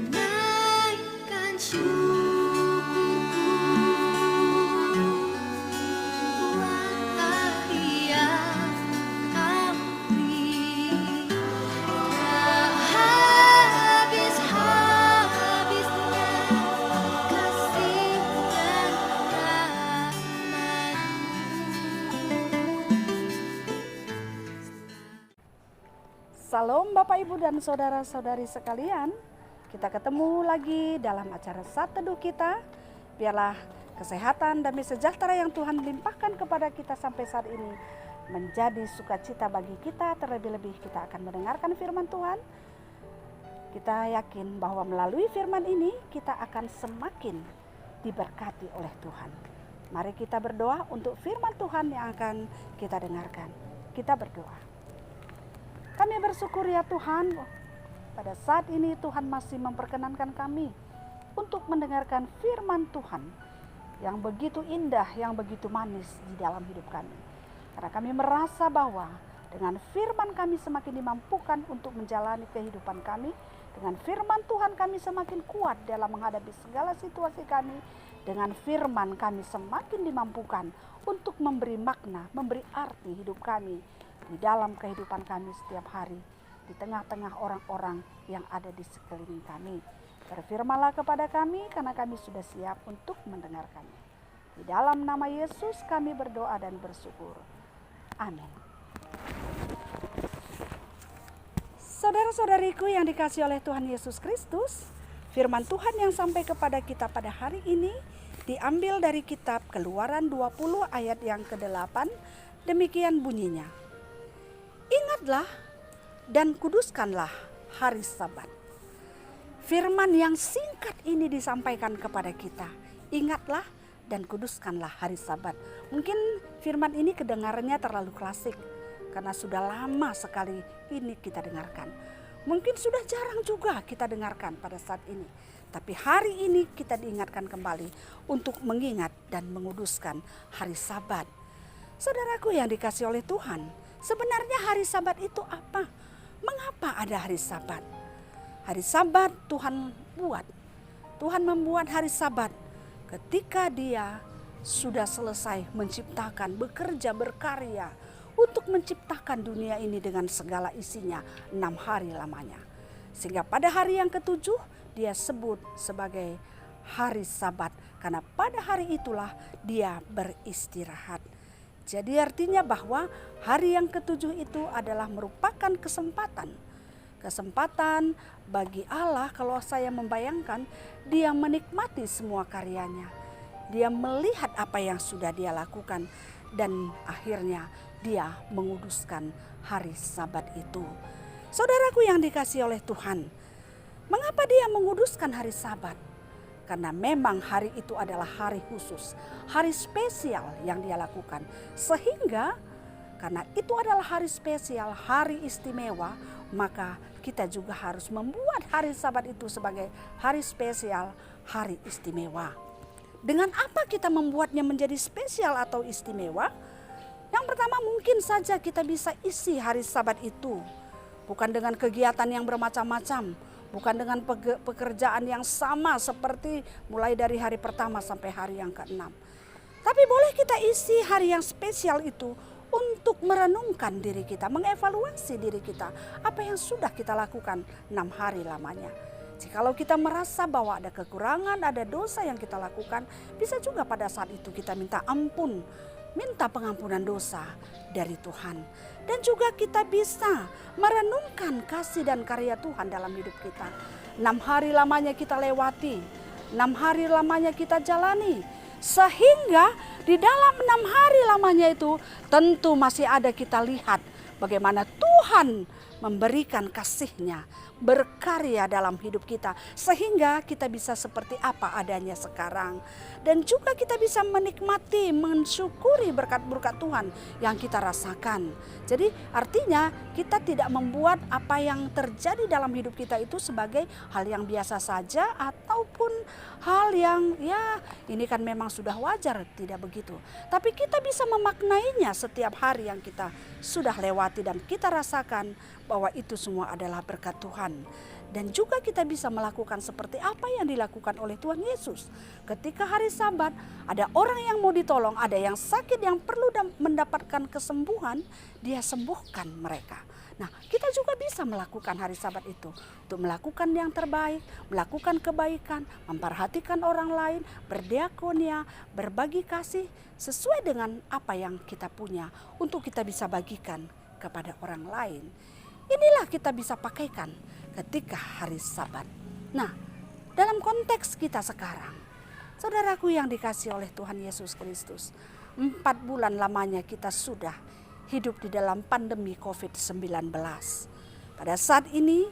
Naikkan syukurku buat kasih yang Kau beri. Tak habis-habisnya kasih dan rahmat-Mu. Salam Bapak Ibu dan saudara-saudari sekalian. Kita ketemu lagi dalam acara Saat Teduh kita. Biarlah kesehatan dan sejahtera yang Tuhan limpahkan kepada kita sampai saat ini menjadi sukacita bagi kita. Terlebih-lebih kita akan mendengarkan firman Tuhan. Kita yakin bahwa melalui firman ini kita akan semakin diberkati oleh Tuhan. Mari kita berdoa untuk firman Tuhan yang akan kita dengarkan. Kita berdoa. Kami bersyukur ya Tuhan, pada saat ini Tuhan masih memperkenankan kami untuk mendengarkan firman Tuhan yang begitu indah, yang begitu manis di dalam hidup kami. Karena kami merasa bahwa dengan firman kami semakin dimampukan untuk menjalani kehidupan kami. Dengan firman Tuhan kami semakin kuat dalam menghadapi segala situasi kami. Dengan firman kami semakin dimampukan untuk memberi makna, memberi arti hidup kami di dalam kehidupan kami setiap hari, di tengah-tengah orang-orang yang ada di sekeliling kami. Berfirmanlah kepada kami karena kami sudah siap untuk mendengarkannya. Di dalam nama Yesus kami berdoa dan bersyukur. Amin. Saudara-saudariku yang dikasihi oleh Tuhan Yesus Kristus, firman Tuhan yang sampai kepada kita pada hari ini diambil dari kitab Keluaran 20 ayat yang ke-8. Demikian bunyinya. Ingatlah dan kuduskanlah hari Sabat. Firman yang singkat ini disampaikan kepada kita. Ingatlah dan kuduskanlah hari Sabat. Mungkin firman ini kedengarannya terlalu klasik karena sudah lama sekali ini kita dengarkan. Mungkin sudah jarang juga kita dengarkan pada saat ini. Tapi hari ini kita diingatkan kembali untuk mengingat dan menguduskan hari Sabat. Saudaraku yang dikasihi oleh Tuhan, sebenarnya hari Sabat itu apa? Mengapa ada hari Sabat? Hari Sabat Tuhan buat. Tuhan membuat hari Sabat ketika Dia sudah selesai menciptakan, bekerja, berkarya untuk menciptakan dunia ini dengan segala isinya 6 hari lamanya. Sehingga pada hari yang ketujuh Dia sebut sebagai hari Sabat karena pada hari itulah Dia beristirahat. Jadi artinya bahwa hari yang ketujuh itu adalah merupakan kesempatan. Kesempatan bagi Allah, kalau saya membayangkan, Dia menikmati semua karyanya. Dia melihat apa yang sudah Dia lakukan dan akhirnya Dia menguduskan hari Sabat itu. Saudaraku yang dikasihi oleh Tuhan, mengapa Dia menguduskan hari Sabat? Karena memang hari itu adalah hari khusus, hari spesial yang Dia lakukan. Sehingga karena itu adalah hari spesial, hari istimewa, maka kita juga harus membuat hari Sabat itu sebagai hari spesial, hari istimewa. Dengan apa kita membuatnya menjadi spesial atau istimewa? Yang pertama mungkin saja kita bisa isi hari Sabat itu bukan dengan kegiatan yang bermacam-macam, bukan dengan pekerjaan yang sama seperti mulai dari hari pertama sampai hari yang ke-6. Tapi boleh kita isi hari yang spesial itu untuk merenungkan diri kita, mengevaluasi diri kita, apa yang sudah kita lakukan 6 hari lamanya. Jikalau kita merasa bahwa ada kekurangan, ada dosa yang kita lakukan, bisa juga pada saat itu kita minta ampun, minta pengampunan dosa dari Tuhan. Dan juga kita bisa merenungkan kasih dan karya Tuhan dalam hidup kita. 6 hari lamanya kita lewati, 6 hari lamanya kita jalani. Sehingga di dalam 6 hari lamanya itu tentu masih ada kita lihat bagaimana Tuhan memberikan kasih-Nya, berkarya dalam hidup kita. Sehingga kita bisa seperti apa adanya sekarang. Dan juga kita bisa menikmati, mensyukuri berkat-berkat Tuhan yang kita rasakan. Jadi artinya kita tidak membuat apa yang terjadi dalam hidup kita itu sebagai hal yang biasa saja. Ataupun hal yang ya ini kan memang sudah wajar, tidak begitu. Tapi kita bisa memaknainya setiap hari yang kita sudah lewati. nikmati dan kita rasakan bahwa itu semua adalah berkat Tuhan. Dan juga kita bisa melakukan seperti apa yang dilakukan oleh Tuhan Yesus. Ketika hari Sabat, ada orang yang mau ditolong, ada yang sakit yang perlu mendapatkan kesembuhan, dia sembuhkan mereka. Nah, kita juga bisa melakukan hari Sabat itu untuk melakukan yang terbaik, melakukan kebaikan, memperhatikan orang lain, berdiakonia, berbagi kasih sesuai dengan apa yang kita punya untuk kita bisa bagikan kepada orang lain. Inilah kita bisa pakaikan ketika hari Sabat. Nah, dalam konteks kita sekarang, saudaraku yang dikasihi oleh Tuhan Yesus Kristus, 4 bulan lamanya kita sudah hidup di dalam pandemi COVID-19. Pada saat ini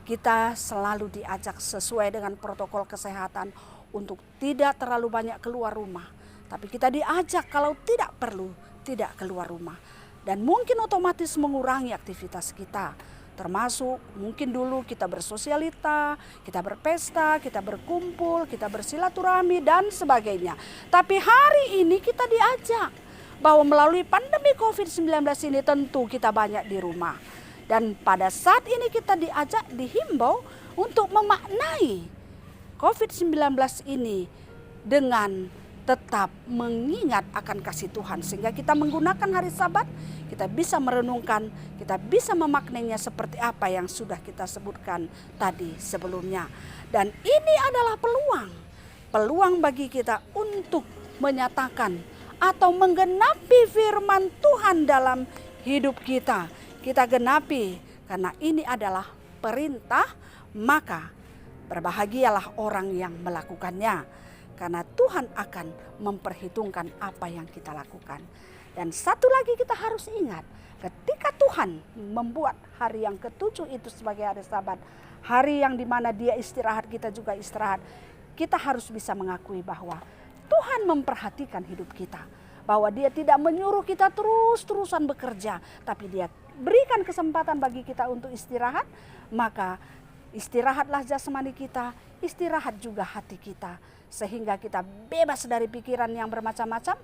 kita selalu diajak sesuai dengan protokol kesehatan untuk tidak terlalu banyak keluar rumah. Tapi kita diajak kalau tidak perlu tidak keluar rumah. Dan mungkin otomatis mengurangi aktivitas kita. Termasuk mungkin dulu kita bersosialita, kita berpesta, kita berkumpul, kita bersilaturahmi dan sebagainya. Tapi hari ini kita diajak bahwa melalui pandemi COVID-19 ini tentu kita banyak di rumah. Dan pada saat ini kita dihimbau untuk memaknai COVID-19 ini dengan tetap mengingat akan kasih Tuhan. Sehingga kita menggunakan hari Sabat, kita bisa merenungkan, kita bisa memaknainya seperti apa yang sudah kita sebutkan tadi sebelumnya. Dan ini adalah peluang bagi kita untuk menyatakan atau menggenapi firman Tuhan dalam hidup kita. Kita genapi karena ini adalah perintah, maka berbahagialah orang yang melakukannya. Karena Tuhan akan memperhitungkan apa yang kita lakukan. Dan satu lagi kita harus ingat, ketika Tuhan membuat hari yang ke-7 itu sebagai hari Sabat, hari yang dimana Dia istirahat, kita juga istirahat, kita harus bisa mengakui bahwa Tuhan memperhatikan hidup kita. Bahwa Dia tidak menyuruh kita terus-terusan bekerja, tapi Dia berikan kesempatan bagi kita untuk istirahat, maka istirahatlah jasmani kita, istirahat juga hati kita. Sehingga kita bebas dari pikiran yang bermacam-macam,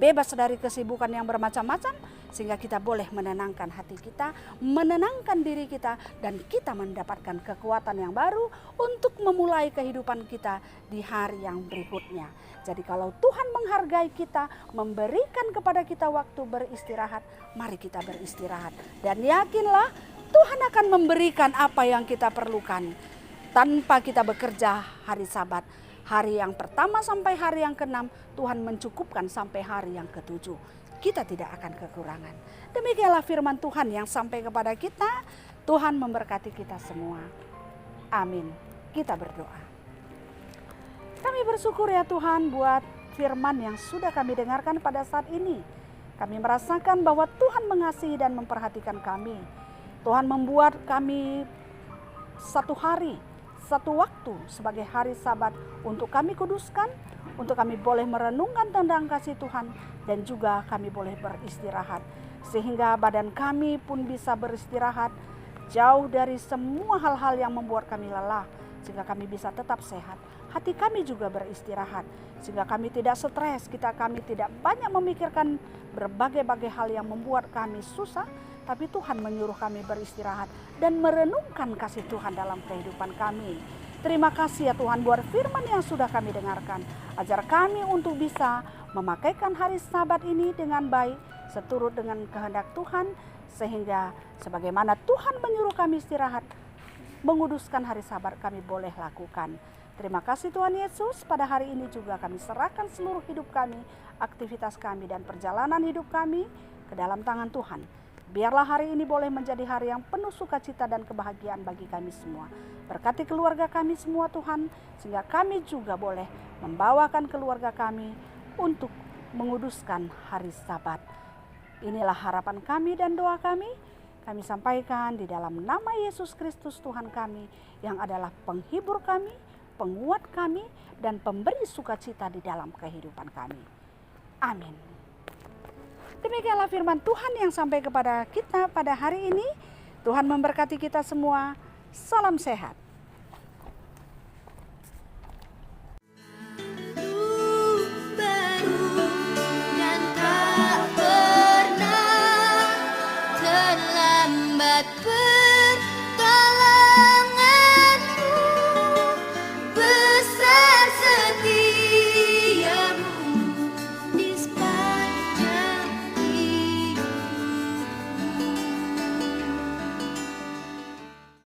bebas dari kesibukan yang bermacam-macam, sehingga kita boleh menenangkan hati kita, menenangkan diri kita, dan kita mendapatkan kekuatan yang baru untuk memulai kehidupan kita di hari yang berikutnya. Jadi kalau Tuhan menghargai kita, memberikan kepada kita waktu beristirahat, mari kita beristirahat. Dan yakinlah Tuhan akan memberikan apa yang kita perlukan tanpa kita bekerja hari Sabat. Hari yang pertama sampai hari yang ke-6 Tuhan mencukupkan sampai hari yang ke-7. Kita tidak akan kekurangan. Demikianlah firman Tuhan yang sampai kepada kita. Tuhan memberkati kita semua. Amin. Kita berdoa. Kami bersyukur ya Tuhan buat firman yang sudah kami dengarkan pada saat ini. Kami merasakan bahwa Tuhan mengasihi dan memperhatikan kami. Tuhan membuat kami satu hari, satu waktu sebagai hari Sabat untuk kami kuduskan, untuk kami boleh merenungkan tentang kasih Tuhan, dan juga kami boleh beristirahat. Sehingga badan kami pun bisa beristirahat jauh dari semua hal-hal yang membuat kami lelah. Sehingga kami bisa tetap sehat. Hati kami juga beristirahat. Sehingga kami tidak stres, kami tidak banyak memikirkan berbagai-bagai hal yang membuat kami susah. Tapi Tuhan menyuruh kami beristirahat dan merenungkan kasih Tuhan dalam kehidupan kami. Terima kasih ya Tuhan buat firman yang sudah kami dengarkan. Ajar kami untuk bisa memakaikan hari Sabat ini dengan baik, seturut dengan kehendak Tuhan. Sehingga sebagaimana Tuhan menyuruh kami istirahat, menguduskan hari Sabat kami boleh lakukan. Terima kasih Tuhan Yesus, pada hari ini juga kami serahkan seluruh hidup kami, aktivitas kami dan perjalanan hidup kami ke dalam tangan Tuhan. Biarlah hari ini boleh menjadi hari yang penuh sukacita dan kebahagiaan bagi kami semua. Berkati keluarga kami semua Tuhan, sehingga kami juga boleh membawakan keluarga kami untuk menguduskan hari Sabat. Inilah harapan kami dan doa kami. Kami sampaikan di dalam nama Yesus Kristus Tuhan kami, yang adalah penghibur kami, penguat kami, dan pemberi sukacita di dalam kehidupan kami. Amin. Demikianlah firman Tuhan yang sampai kepada kita pada hari ini. Tuhan memberkati kita semua. Salam sehat.